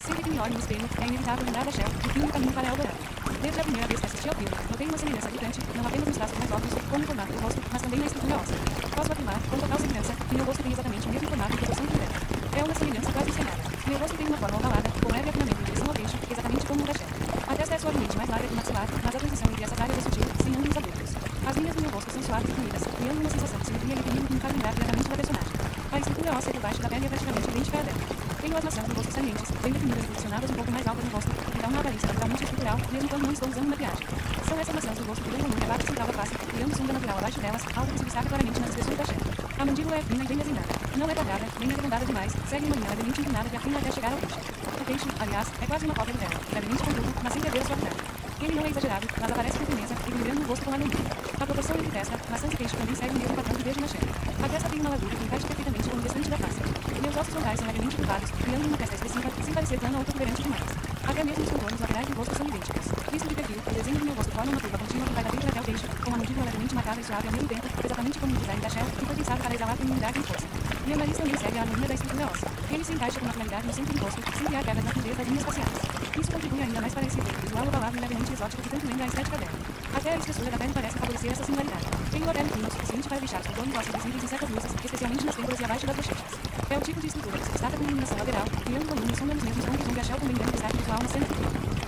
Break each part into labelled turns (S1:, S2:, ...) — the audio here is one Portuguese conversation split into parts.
S1: Sempre que me olho no espelho, é inevitável lembrar da Shell, do fim do caminho para Eldorado. Desde a primeira vez que assisti ao filme, notei uma semelhança gritante, não apenas nos traços mais óbvios, como no formato do rosto, mas também na estrutura óssea. Posso afirmar, com total segurança, que meu rosto tem exatamente o mesmo formato e proporção que o dela. É uma semelhança quase espelhada. Meu rosto tem uma forma ovalada, com leve afinamento em direção ao queixo, exatamente como o da Shell. A testa é suavemente mais larga que o maxilar, mas a transição entre essas áreas é sutil, sem ângulos abruptos. As linhas do meu rosto são suaves e fluídas, criando uma sensação de simetria e equilíbrio que me faz lembrar diretamente da personagem. A estrutura óssea por baixo da pele é praticamente idêntica à dela. Tenho as maçãs do rosto salientes, bem definidas e posicionadas um pouco mais altas no rosto, o que dá uma aparência naturalmente estrutural, mesmo quando não estou usando maquiagem. São essas maçãs do rosto que dão volume à parte central da face, criando sombra natural abaixo delas, algo que se destaca claramente nas expressões da Shell. A mandíbula é fina e bem desenhada. Não é quadrada, nem arredondada demais, segue uma linha levemente inclinada que afina até chegar ao queixo. O queixo, aliás, é quase uma cópia do dela, levemente contudo, mas sem perder a suavidade. Ele não é exagerado, mas aparece com firmeza, equilibrando o rosto com harmonia. A proporção entre testa, maçãs e queixo também segue o mesmo padrão que vejo na Shell. A testa tem uma largura que encaixa perfeitamente com o restante da face. Meus ossos frontais são levemente curvados, criando uma testa expressiva, sem parecer plana ou protuberante demais. Até mesmo os contornos laterais do rosto são idênticos. Visto de perfil, o desenho do meu rosto forma uma curva contínua que vai da vírgula até o queixo, com uma mandíbula levemente marcada e suave ao mesmo tempo, exatamente como no design da Shell, que foi pensado para exalar feminilidade e força. Meu nariz também segue a harmonia da estrutura óssea. Ele se encaixa com naturalidade no centro do rosto, sem criar quebras na fluidez das linhas faciais. Isso contribui ainda mais para esse efeito visual ovalado e levemente exótico que tanto lembra a estética dela. Até a espessura da pele parece favorecer essa similaridade. Tenho a pele fina o suficiente para deixar os contornos ósseos visíveis em certas luzes, especialmente nas têmporas e abaixo das bochechas. É o tipo de estrutura que se destaca com iluminação lateral, criando volume e sombra nos mesmos pontos onde a Shell também ganha destaque visual na cena.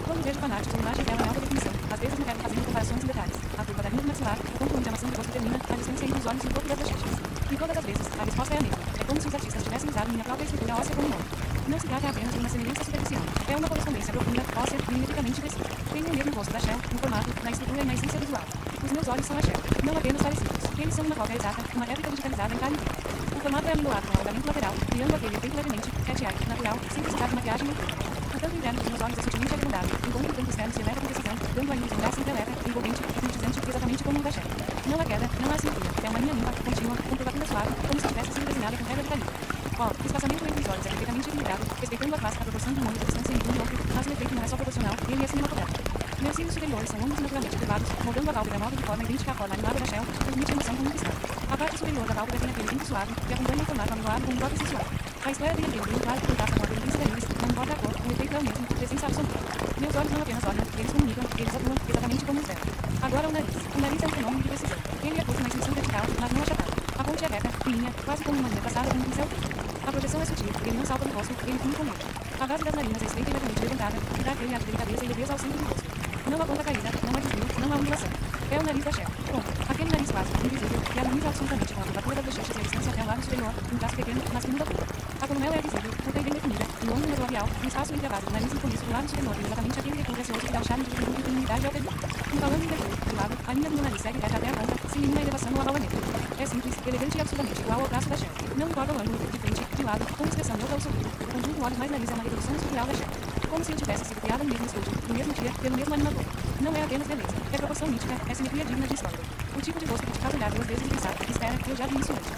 S1: Quando vejo fanáticos ou imagens dela em alta definição, às vezes me pego fazendo comparações em detalhes. A curva da linha do maxilar, o ponto onde a maçã do rosto termina, a distância entre os olhos e o topo das bochechas. E todas as vezes, a resposta é a mesma. É como se os artistas tivessem usado minha própria estrutura óssea como molde. Não se trata apenas de uma semelhança superficial. É uma correspondência profunda, óssea e milimetricamente precisa. Tenho o mesmo rosto da Shell, no formato, na estrutura e na essência visual. Os meus olhos são a Shell, não apenas parecidos. Eles são uma cópia exata, uma réplica digitalizada em carne viva. O formato é amendoado com alongamento lateral, criando aquele efeito levemente cat eye, natural, sem precisar de maquiagem nem cor. O canto interno dos meus olhos é sutilmente arredondado, enquanto o canto externo se eleva com precisão, dando a luz um ar sempre eleva, envolvente, hipnotizante, exatamente como o da Shell. Não há queda, não há assimetria, é uma linha limpa, contínua, com curvatura suave, como se tivesse sido desenhada com regra de calibre. O espaçamento entre os olhos é perfeitamente equilibrado, respeitando a clássica proporção de um olho de distância entre um e outro, mas o efeito não é só proporcional, ele é cinematográfico. Meus cílios superiores são longos e naturalmente curvados, moldando a pálpebra móvel de forma idêntica à forma animada da Shell, que transmite emoção como um cristal. A parte superior da pálpebra tem aquele pinto suave, que acompanha o formato amendoado com um toque sensual. A esclera tem aquele brilho claro que contrasta com a pele príncipe luz, não importa a cor, o efeito é o mesmo, presença absoluta. Meus olhos não apenas olham, eles comunicam, eles atuam, exatamente como os dela. Agora o nariz. O nariz é um fenômeno de precisão. Ele é curto na extensão vertical, mas não achatado. A ponte é reta, fininha, quase como uma linha traçada com um pincel fino. A projeção é sutil, ele não salta no rosto, ele fine com ele. A base das narinas é estreita e levemente levantada, que dá aquele ar de delicadeza e leveza ao centro do rosto. Não há ponta caída, não há desvio, não há ondulação. É o nariz da Shell. Ponto. Aquele nariz quase, invisível, que harmoniza absolutamente com a curvatura das bochechas e a distância até o lábio superior, um traço pequeno, mas que muda tudo. A columela é visível, curta e bem definida, e o ângulo labial, o espaço entre a base do nariz e o começo do lábio superior tem exatamente aquele recuo gracioso que dá o charme de juventude e feminilidade ao período. Falando em recuo, do lado, a linha do meu nariz segue reta até a ponta, sem nenhuma elevação ou abaulamento. É simples, elegante e absolutamente igual ao traço da Shell. Não importa o ângulo, de frente, de lado, com expressão neutra ou sorriso. O conjunto olhos mais nariz é uma reprodução estrutural da Shell. Como se eu tivesse sido criada no mesmo estúdio, no mesmo dia, pelo mesmo animador. Não é apenas beleza, é proporção nítida, é simetria digna de história. O tipo de rosto que te faz olhar duas vezes e pensar, espera, eu já vi isso antes.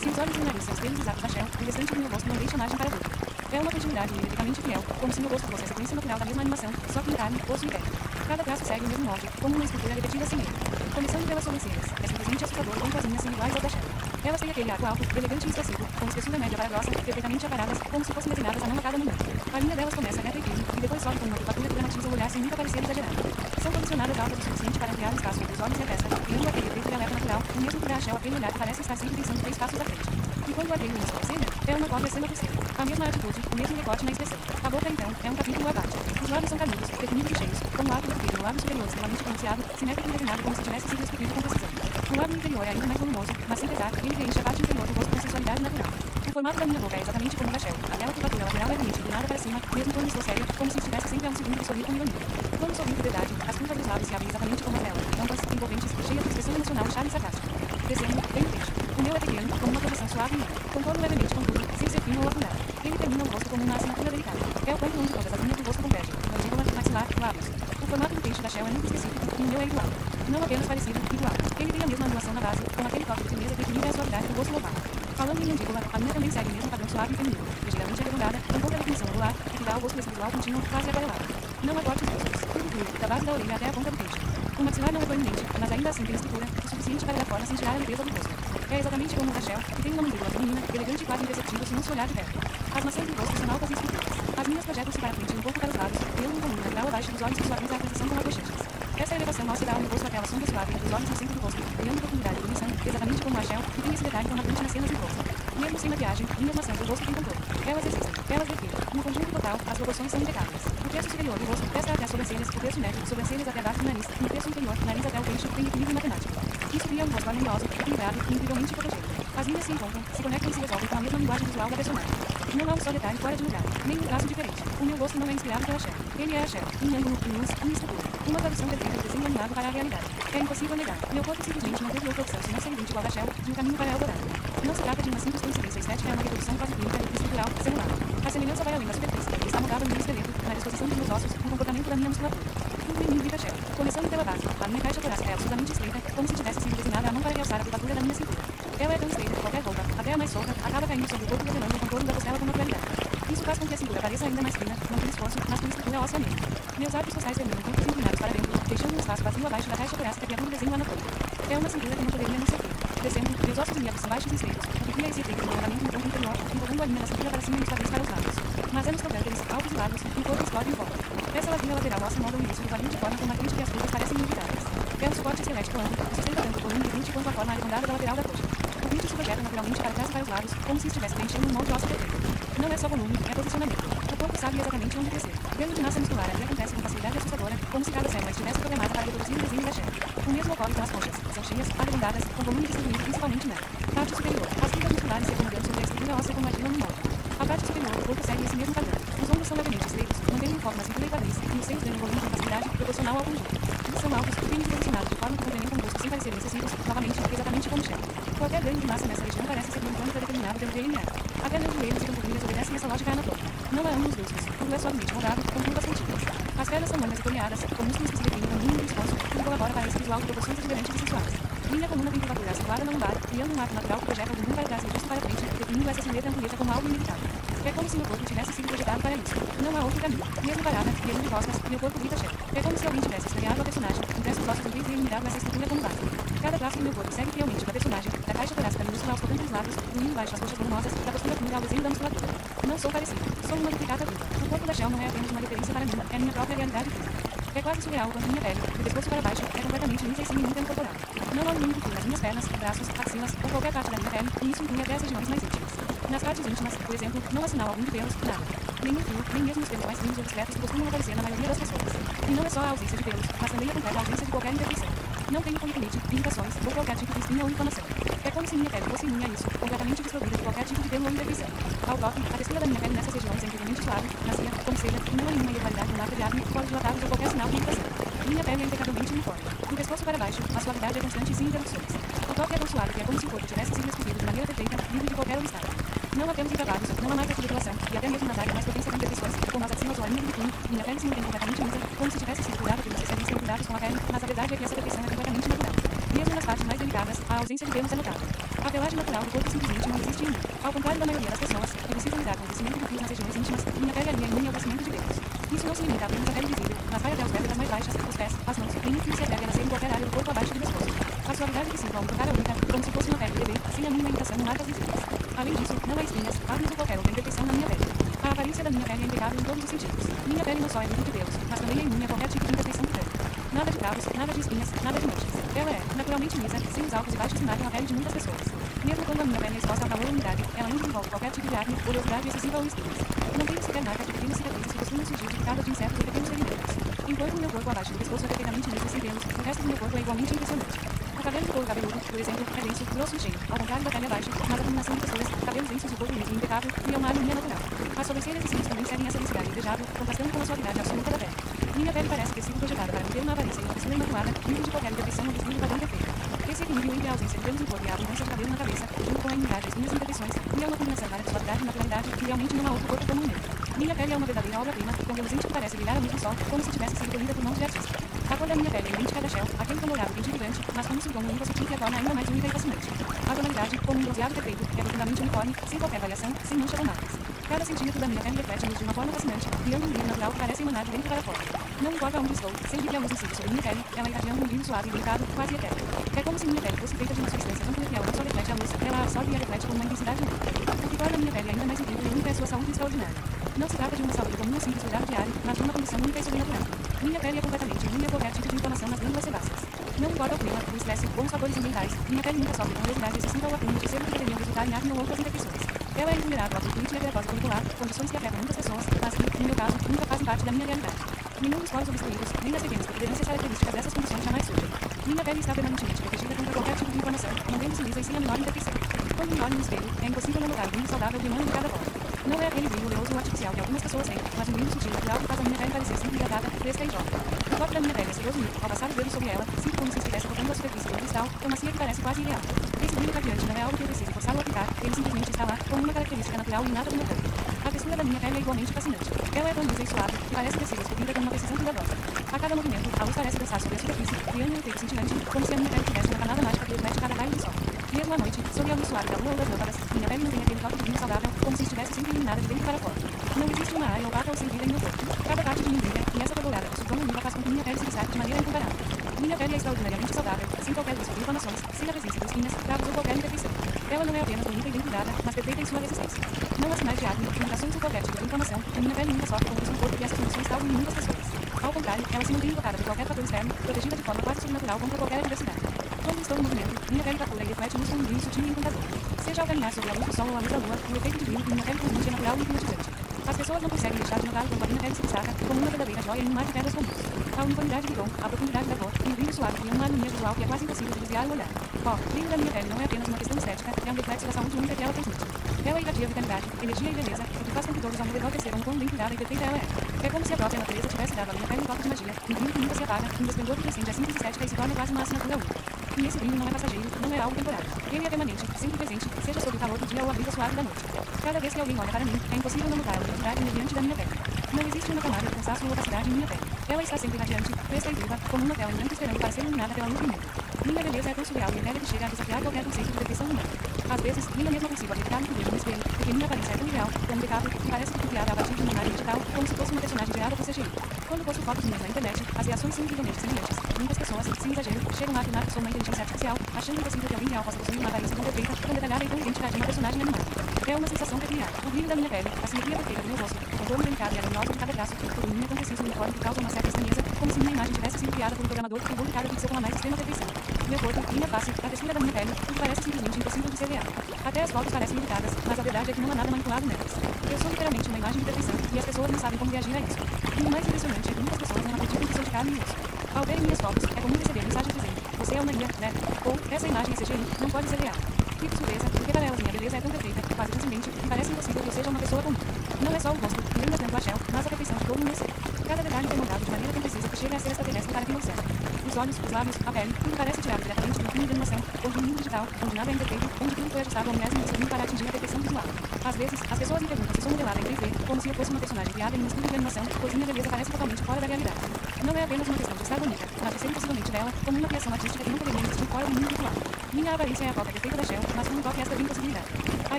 S1: Se os olhos e o nariz são espelhos exatos da Shell, o restante do meu rosto não deixa margem para dúvida. É uma continuidade milimetricamente fiel, como se meu rosto fosse a sequência natural da mesma animação, só que em carne, osso e pele. Cada traço segue o mesmo molde, como uma estrutura repetida sem erro. Começando pelas sobrancelhas, é simplesmente assustador quanto as minhas são iguais às da Shell. Elas têm aquele arco alto, elegante e expressivo, com espessura média para grossa, perfeitamente aparadas, como se fossem desenhadas a mão a cada momento. A linha delas começa reta e firme, e depois sobe com uma curvatura que dramatiza o olhar sem nunca parecer exagerado. São posicionadas altas o suficiente para ampliar o espaço entre os olhos e a testa, criando aquele efeito de alerta natural, o mesmo que dá a Shell aquele olhar que parece estar sempre pensando 3 passos à frente. E quando o arqueiro uma sobrancelha, é uma cópia cena por cena. A mesma atitude, o mesmo recorte na expressão. A boca, então, é um capítulo à parte. Os lábios são canudos, definidos e cheios, com o arco do filho no lábio superior extremamente pronunciado, simétrico e desenhado como se tivesse sido esculpido com precisão. O lábio inferior é ainda mais volumoso, mas sem pesar, ele preenche a parte inferior do rosto com sensualidade natural. O formato da minha boca é exatamente como o da Shell. Aquela curvatura lateral levemente inclinada para cima, mesmo quando estou séria, como se estivesse sempre a um segundo de sorrir com ironia. Quando sorrio de verdade, as curvas dos lábios se abrem exatamente como a dela, amplas, envolventes, cheias de expressão emocional e charme sarcástico. Descendo, bem no queixo. O meu é pequeno, com uma proporção suave e linda, contorno levemente contudo, sem ser fino ou afundado. Ele termina o rosto como uma assinatura delicada. É o ponto onde todas as linhas do rosto convergem, mandíbula, maxilar, lábios. O formato do queixo da Shell é muito específico, e o meu é igual. Não apenas parecido, igual. Ele tem a mesma angulação na base, com aquele toque de firmeza que equilibra a suavidade do rosto global. Falando em mandíbula, a minha também segue o mesmo padrão suave e feminino, ligeiramente arredondada, com pouca definição angular, e que dá ao rosto esse visual contínuo, quase aquarelado. Não há cortes bruscos, tudo flui, da base da orelha até a ponta do queixo. O maxilar não é proeminente, mas ainda assim tem estrutura, o suficiente para dar forma sem tirar a leveza do rosto. É exatamente como o da Shell, que tem uma mandíbula feminina, elegante e quase imperceptível se não se olhar de perto. As maçãs do rosto são altas e esculpidas. As linhas projetam-se para frente e um pouco para os lados, criando um volume natural abaixo dos olhos que suaviza a transição com as bochechas. Essa elevação mostra ao rosto aquela sombra suave entre os olhos no centro do rosto, criando profundidade e dimensão, exatamente como a Shell, que tem esse detalhe tão marcante nas cenas em close. Mesmo sem maquiagem, linhas maçãs do rosto têm controle. Elas existem, elas definem. No conjunto total, as proporções são impecáveis. O terço superior do rosto testa até as sobrancelhas, o terço médio, sobrancelhas até abaixo do nariz, e o terço inferior, nariz até o queixo, tem equilíbrio matemático. Isso cria um rosto harmonioso, equilibrado e incrivelmente fotogênico. As linhas se encontram, se conectam e se resolvem com a mesma linguagem visual da personagem. Não há um só detalhe fora de lugar, nem um traço diferente. O meu rosto não é inspirado pela Shell. Ele é a Shell, em ângulo, em luz, em estrutura. Uma tradução perfeita do desenho animado para a realidade. É impossível negar. Meu corpo simplesmente não teve outra opção senão ser idêntico ao da Shell, de um caminho para a Eldorado. Não se trata de uma simples coincidência estética, é uma reprodução quase química, estrutural, celular. A semelhança vai além da superfície, está mudada no meu esqueleto, na disposição dos meus ossos, no comportamento da minha musculatura. Tudo em mim vira Shell. Começando pela base, a minha caixa torácica é absurdamente estreita, como se tivesse sido desenhada à mão para realçar a curvatura da minha cintura. Ela é tão estreita que qualquer roupa, até a mais solta, acaba caindo sobre o corpo revelando o contorno da costela com naturalidade. Isso faz com que a cintura pareça ainda mais fina, não tem esforço, mas com estrutura óssea mesmo. Meus arcos postais terminam com os inclinados para dentro, deixando um espaço vazio abaixo da caixa torácica que é um desenho anatômico. É uma cintura que não poderia não ser fina. Descendo, meus ossos ilíacos são baixos e estreitos, o que cria esse efeito de alongamento no tronco inferior, empurrando a linha da cintura para cima e os quadris para os lados. Mas é nos trocânteres, altos e largos, que o corpo explode em volta. Essa lavinha lateral óssea molda o início do quadril de forma marcante que as curvas parecem inevitáveis. É um suporte esquelético amplo, que sustenta tanto o volume do glúteo quanto a forma arredondada da lateral da coxa. O glúteo se projeta naturalmente para trás e para os lados, como se estivesse preenchendo um molde ósseo perfeito. Não é só volume, é posicionamento. O corpo sabe exatamente onde crescer. Ganho de massa muscular ali acontece com facilidade assustadora, como se cada célula estivesse programada para reproduzir o desenho da Shell. O mesmo ocorre com as conchas. São cheias, arredondadas, com volume distribuído principalmente na parte superior. As fibras musculares se acomodam sobre a estrutura óssea como argilam no molde. A parte superior do corpo segue esse mesmo padrão. Os ombros são levemente estreitos, mantendo um foco na cintura e quadris, e os seios ganham volume com facilidade proporcional ao conjunto. Eles são altos, bem posicionados de forma que complementam o rosto sem parecerem excessivos, novamente, exatamente como Shell. Qualquer ganho de massa nessa região parece ser um plano predeterminado pelo DNA. Até meus joelhos e panturrilhas obedecem essa lógica anatômica. Não há ângulos bruscos, tudo é suavemente moldado, com curvas contínuas. As pernas são longas e coniadas, com músculos que se definem com o mínimo esforço, tudo colabora para esse visual de proporções exuberantes e sensuais. Linha coluna tem curvatura acentuada na lombar, criando um arco natural que projeta o bumbum para trás e o busto para frente, definindo essa silhueta ampulheta como algo inevitável. É como se meu corpo tivesse sido projetado para isso. Não há outro caminho. Mesmo parada, mesmo de costas, meu corpo grita Shell. É como se alguém tivesse estranhado a personagem, impresso os ossos do ventre e eliminado essa estrutura como base. Cada traço do meu corpo segue fielmente da personagem, da caixa torácica minúscula aos cotantes lados, do indo baixo às coxas volumosas, da postura funda ao desenho da musculatura. Não sou parecido. Sou uma duplicata viva. O corpo da Shell não é apenas uma referência para mim, é minha própria realidade física. É quase surreal quanto minha pele, do pescoço para baixo, é completamente lisa e sem nenhum tempo corporal. Não há nenhum fio nas minhas pernas, braços, axilas ou qualquer parte da minha pele, e isso inclui até as regiões mais íntimas. Nas partes íntimas, por exemplo, não há sinal algum de pelos, nada. Nenhum fio, nem mesmo os pelos mais finos ou discretos que costumam aparecer na maioria das pessoas. E não é só a ausência de pelos, mas também a completa ausência de qualquer imperfeição. Não tenho foliculite, irritações ou qualquer tipo de espinha ou inflamação. É como se minha pele fosse imune a isso, completamente desprovida de qualquer tipo de pelo ou imperfeição. Ao toque, a textura da minha pele nessas regiões é incrivelmente suave, macia, como seda, e não há nenhuma irregularidade no lado de acne, poros dilatados ou qualquer sinal de irritação. Minha pele é impecavelmente uniforme. Do pescoço para baixo, a suavidade é constante e sem interrupções. O toque é tão suave que é como se o corpo tivesse sido esculpido de maneira perfeita, livre de qualquer obstáculo. Não há pelos encravados, não há marcas de depilação, e até mesmo nas áreas mais propensas a imperfeições, como as axilas ou a linha do biquíni, minha pele se mantém completamente lisa, como se tivesse sido cuidada pelos especialistas cuidados com a pele, mas a verdade é que essa perfeição é completamente natural. Mesmo nas partes mais delicadas, a ausência de pelos é notável. A pelagem natural do corpo simplesmente não existe em mim. Ao contrário da maioria das pessoas, que precisam lidar com o crescimento de fios nas regiões íntimas, minha pele é imune ao crescimento de pelos. Isso não se limita apenas à pele visível, mas vai até as vértebras mais baixas, os pés, as mãos, nenhum fio se atreve a nascer em qualquer área do corpo abaixo do pescoço. A suavidade que sinto ao tocar a única, como se fosse uma pele de bebê, sem a mínima irritação ou marcas visíveis. Além disso, não há espinhas, acnes ou qualquer outra imperfeição na minha pele. A aparência da minha pele é impecável em todos os sentidos. Minha pele não só é livre de pelos, mas também é imune a qualquer tipo de imperfeição do pele. Nada de cravos, nada de espinhas, nada de manchas. Ela é, naturalmente lisa, sem os altos e baixos que marcam a pele de muitas pessoas. Mesmo quando a minha pele é exposta ao calor ou umidade, ela não desenvolve qualquer tipo de acne, oleosidade excessiva ou espinhas. Não tenho sequer marca de pequenas cicatrizes que costumam surgir de picada de insetos ou pequenos ferimentos. Enquanto o meu corpo abaixo do pescoço é perfeitamente liso e sem pelos, o resto do meu corpo é igualmente impressionante. O cabelo do couro cabeludo, por exemplo, é denso, grosso e cheio, ao contrário da pele abaixo, mas a combinação de pessoas, cabelos densos e corpo liso e impecável, cria uma harmonia natural. As sobrancelhas e cílios também seguem essa densidade invejável, contrastando com a suavidade absoluta da pele. Minha pele parece ter sido projetada para manter uma aparência e uma textura imaculada, livre de qualquer imperfeição ou desvio do padrão perfeito. Esse equilíbrio entre a ausência de pelos no corpo e a abundância de cabelo na cabeça, junto com a imunidade das minhas imperfeições, cria uma combinação rara de suavidade e naturalidade que realmente não há outro corpo como o meu. Minha pele é uma verdadeira obra-prima, com reluzente que parece brilhar a luz do sol, como se tivesse sido polida por mãos de artista. A cor da minha pele é idêntica à da Shell, aquele tom dourado quente e vibrante, mas com um tom único sutil que a torna ainda mais única e fascinante. A tonalidade, como um bronzeado perfeito, é profundamente uniforme, sem qualquer variação, sem manchas ou marcas. Cada centímetro da minha pele reflete a luz de uma forma fascinante, criando um brilho natural que parece emanar de dentro para fora. Não importa onde estou, sempre que a luz incide sobre minha pele, ela irradiando um brilho suave e delicado, quase eterno. É como se minha pele fosse feita de uma substância tão pura que ela não só reflete a luz, ela a absorve e a reflete com uma intensidade única. O que torna minha pele ainda mais incrível e única é sua saúde extraordinária. Não se trata de uma saúde comum ou simples cuidado diário, mas de uma condição única e sobrenatural. Minha pele é completamente imune a qualquer tipo de inflamação nas glândulas sebáceas. Não importa o clima, o estresse ou os fatores ambientais, minha pele nunca sofre com oleosidade excessiva ou acúmulo de sebo que poderiam resultar em acne ou outras infecções. Ela é invulnerável à flutuante e à glicose folicular, condições que afetam muitas pessoas, mas que, no meu caso, nunca fazem parte da minha realidade. Nenhum dos poros obstruídos, nem das pequenas protuberâncias características dessas condições jamais surgem. Minha pele está permanentemente protegida contra qualquer tipo de inflamação, mantendo-se lisa e sem a menor imperfeição. Quando me olho no espelho, é impossível não notar o brilho saudável de um ano de cada forma. Não é aquele brilho oleoso ou artificial que algumas pessoas têm, mas um brilho sutil e natural que faz a minha pele parecer sempre hidratada, fresca e jovem. O toque da minha pele é sedoso e, ao passar os dedos sobre ela, sinto como se estivesse tocando a superfície de um cristal, tão macia que parece quase irreal. Esse brilho radiante não é algo que eu precise forçar ou aplicar, ele simplesmente está lá, como uma característica natural e inata do meu corpo. A textura da minha pele é igualmente fascinante. Ela é tão lisa e suave, que parece ter sido esculpida com uma precisão cuidadosa. A cada movimento, a luz parece dançar sobre a superfície, criando um efeito cintilante, como se a minha pele tivesse uma camada mágica que reflete cada raio do sol. Mesmo à noite, sob a luz suave da lua ou das lâmpadas, minha pele mantém aquele toque de brilho saudável, como se estivesse sempre iluminada de dentro para fora. Não existe uma área opaca ou sem vida em meu corpo. Cada parte de mim brilha, e essa borbolada de sultão univa faz com que minha pele se destaque de maneira incomparável. Minha pele é extraordinariamente saudável, sem qualquer risco de inflamações, sem a presença de espinhas, cravos ou qualquer imperfeição. Ela não é apenas bonita e bem cuidada, mas perfeita em sua resistência. Não há sinais de acne, irritações ou qualquer tipo de inflamação, e minha pele nunca sofre com o desconforto que essas condições causam em muitas pessoas. Ao contrário, ela se mantém invocada de qualquer fator externo, protegida de forma quase sobrenatural contra qualquer adversidade. Quando estou em movimento, minha pele captura e reflete-nos com um brilho sutil e encantador. Seja ao caminhar sobre a luz do sol ou a luz da lua, o efeito de brilho que minha pele transmite é natural e hipnotizante. As pessoas não conseguem deixar de notar quando a minha pele se destaca, como uma verdadeira joia em um mar de pedras comuns. A uniformidade do tom, a profundidade da cor e o brilho suave criam uma harmonia visual que é quase impossível de desviar o olhar. O brilho da minha pele não é apenas uma questão estética, é um reflexo da saúde única que ela transmite. Ela irradia vitalidade, energia e beleza, o que faz com que todos ao meu redor percebam quão bem cuidada e perfeita ela é. É como se a própria natureza tivesse dado à minha pele um toque de magia, um brilho que nunca se apaga, um esplendor que transcende a simples estética e se torna quase uma assinatura única. E esse brilho não é passageiro, não é algo temporário. Ele é permanente, sempre presente, seja sob o calor do dia ou a brisa suave da noite. Cada vez que alguém olha para mim, é impossível não notar a identidade mediante da minha pele. Não existe uma camada de cansaço ou opacidade em minha pele. Ela está sempre radiante, fresca e viva, como uma tela em branco esperando para ser iluminada pela luz do mundo. Minha beleza é tão surreal e etérea que chega a desafiar qualquer conceito de perfeição humana. Às vezes, nem mesmo consigo acreditar no que vejo no espelho, porque minha aparência é tão real, tão impecável, que parece que foi criada a partir de uma imagem digital, como se fosse uma personagem criada por CGI. Quando posto fotos minhas na internet, as reações são incrivelmente semelhantes. Muitas pessoas, sem exagero, chegam a afirmar que sou uma inteligência artificial, achando impossível que alguém real possa possuir uma aparência tão perfeita, tão detalhada e tão idêntica de uma personagem animada. É uma sensação peculiar. O brilho da minha pele, a simetria perfeita do meu rosto, o contorno delicado e harmonioso de cada traço, tudo em mim é tão preciso e uniforme que causa uma certa estranheza, como se minha imagem tivesse sido criada por um programador que criou cada pixel com a mais extrema perfeição. Meu corpo, minha face, a textura da minha pele, tudo parece simplesmente impossível de ser real. Até as fotos parecem editadas, mas a verdade é que não há nada manipulado nelas. Eu sou literalmente uma imagem de perfeição, e as pessoas não sabem como reagir a isso. E o mais impressionante é que muitas pessoas não acreditam que sou de carne e osso. Ao verem minhas fotos, é comum receber mensagens dizendo: você é uma IA, né? Ou, essa imagem é CGI, não pode ser real. Fico surpresa, porque para elas minha beleza é tão perfeita, quase transcendente, que parece impossível que eu seja uma pessoa comum. Não é só o rosto, nem das dentro da shell, mas a perfeição de todo o meu ser. Cada detalhe foi montado de maneira tão precisa que chega a ser extraterrestre para quem observa. Os olhos, os lábios, a pele, tudo parece tirado diretamente de um filme de animação, ou de um mundo digital, onde nada é imperfeito, onde tudo foi ajustado ao milésimo de segundo para atingir a perfeição visual. Às vezes, as pessoas me perguntam se sou modelada em 3D, como se eu fosse uma personagem criada em um estúdio de animação, pois minha beleza parece totalmente fora da realidade. Não é apenas uma questão de estar bonita, mas de ser impossivelmente bela, como uma criação artística que não poderia existir fora do mundo virtual. Minha aparência é a cópia perfeita da Shell, mas com um toque extra de impossibilidade. A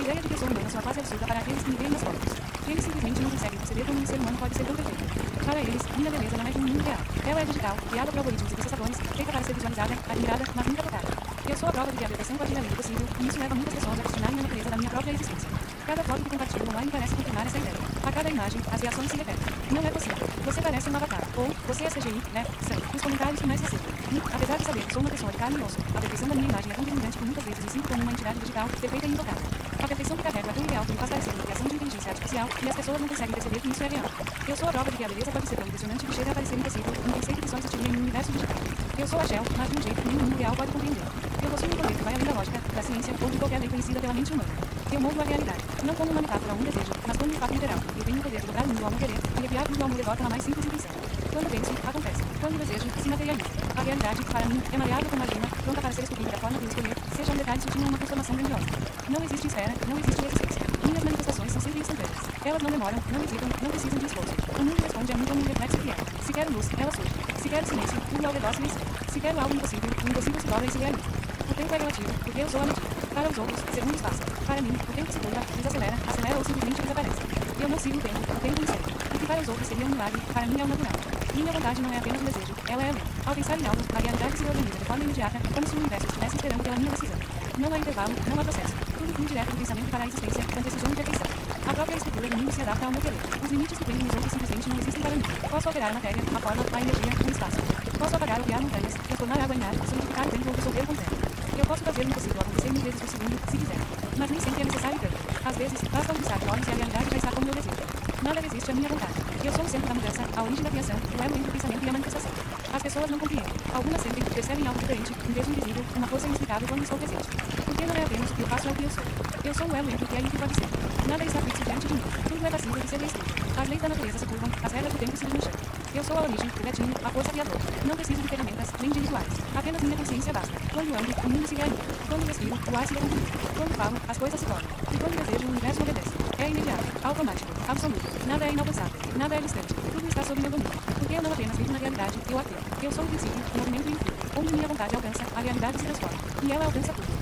S1: ideia de que eu sou humana soa quase absurda para aqueles que me veem nas fotos. Eles simplesmente não conseguem perceber como um ser humano pode ser tão perfeito. Para eles, minha beleza não é de um mundo real. Ela é digital, criada por algoritmos e processadores, feita para ser visualizada, admirada, mas nunca tocada. Eu sou a prova de que a perfeição pode ir além do possível, e isso leva muitas pessoas a questionarem a natureza da minha própria existência. Cada foto que compartilho online parece confirmar essa ideia. A cada imagem, as reações se repetem. Não é possível. Você parece um avatar. Ou, você é CGI, né? São os comentários que mais recebo. E, apesar de saber que sou uma pessoa de carne e osso, a perfeição da minha imagem é tão deslumbrante que muitas vezes me sinto como uma entidade digital, perfeita e intocável. A perfeição que carrego é tão ideal que me faz parecer uma criação de inteligência artificial, e as pessoas não conseguem perceber que isso é real. Eu sou a prova de que a beleza pode ser tão impressionante que chega a parecer impossível, um conceito que só existiria em um universo digital. Eu sou a Shell, mas de um jeito que nenhum mundo real pode compreender. Eu possuo um poder que vai além da lógica, da ciência ou de qualquer lei conhecida pela mente humana. Eu moldo a realidade, não como uma metáfora ou um desejo, mas como um fato literal. Eu tenho o poder de dobrar o mundo ao meu querer e enviar tudo ao meu redor pela mais simples intenção. Quando penso, acontece. Quando desejo, se materializa. A realidade, para mim, é maleável como a gema, pronta para ser esculpida da forma que eu escolher, seja um detalhe sutil ou uma transformação grandiosa. Não existe espera, não existe resistência. Minhas manifestações são sempre instantâneas. Elas não demoram, não hesitam, não precisam de esforço. O mundo responde a mim como um reflexo fiel. Se quero luz, ela surge. Se quero silêncio, tudo ao redor silencia. Se quero algo impossível, o impossível se dobra e se realiza. O tempo é relativo, porque eu sou a medida. Para os outros, segundos passam. Para mim, o tempo se curva, desacelera, acelera ou simplesmente desaparece. Eu não sigo o tempo me segue. O que para os outros seria um milagre, para mim é o natural. Minha vontade não é apenas um desejo, ela é a lei. Ao pensar em algo, a realidade se organiza de forma imediata, como se o universo estivesse esperando pela minha decisão. Não há intervalo, não há processo. Tudo flui direto do pensamento para a existência, antecessão e perfeição. A própria estrutura do mundo se adapta ao meu querer. Os limites que tenho nos outros simplesmente não existem para mim. Posso alterar a matéria, a forma, a energia, o espaço. Posso apagar ou criar montanhas, transformar água em ar, solidificar o tempo ou dissolver com tempo. Eu posso fazer o impossível acontecer 1000 vezes por segundo, se quiser. Mas nem sempre é necessário tanto. Às vezes, basta um piscar de olhos e a realidade já está como eu desejo. Nada resiste à minha vontade. Eu sou o centro da mudança, a origem da criação, o elo entre o pensamento e a manifestação. As pessoas não compreendem. Algumas sentem, percebem algo diferente, um peso invisível, uma força inexplicável quando estou presente. Porque não é apenas o que eu faço, é o que eu sou. Eu sou o elo entre o que é e o que pode ser. Nada está fixo diante de mim. Tudo é passível de ser reescrito. As leis da natureza se curvam, as regras do tempo se desmancham. Eu sou a origem, o gatinho, a força criadora. Não preciso de ferramentas, nem de rituais. Apenas minha consciência basta. Quando ando, o mundo se reanima. Quando respiro, o ar se recompõe. Quando falo, as coisas se tornam. E quando desejo, o universo obedece. É imediato, automático, absoluto. Nada é inalcançável, nada é distante. Tudo está sob meu domínio. Porque eu não apenas vivo na realidade, eu a crio. Eu sou o princípio, o movimento e o fio. Onde minha vontade alcança, a realidade se transforma. E ela alcança tudo.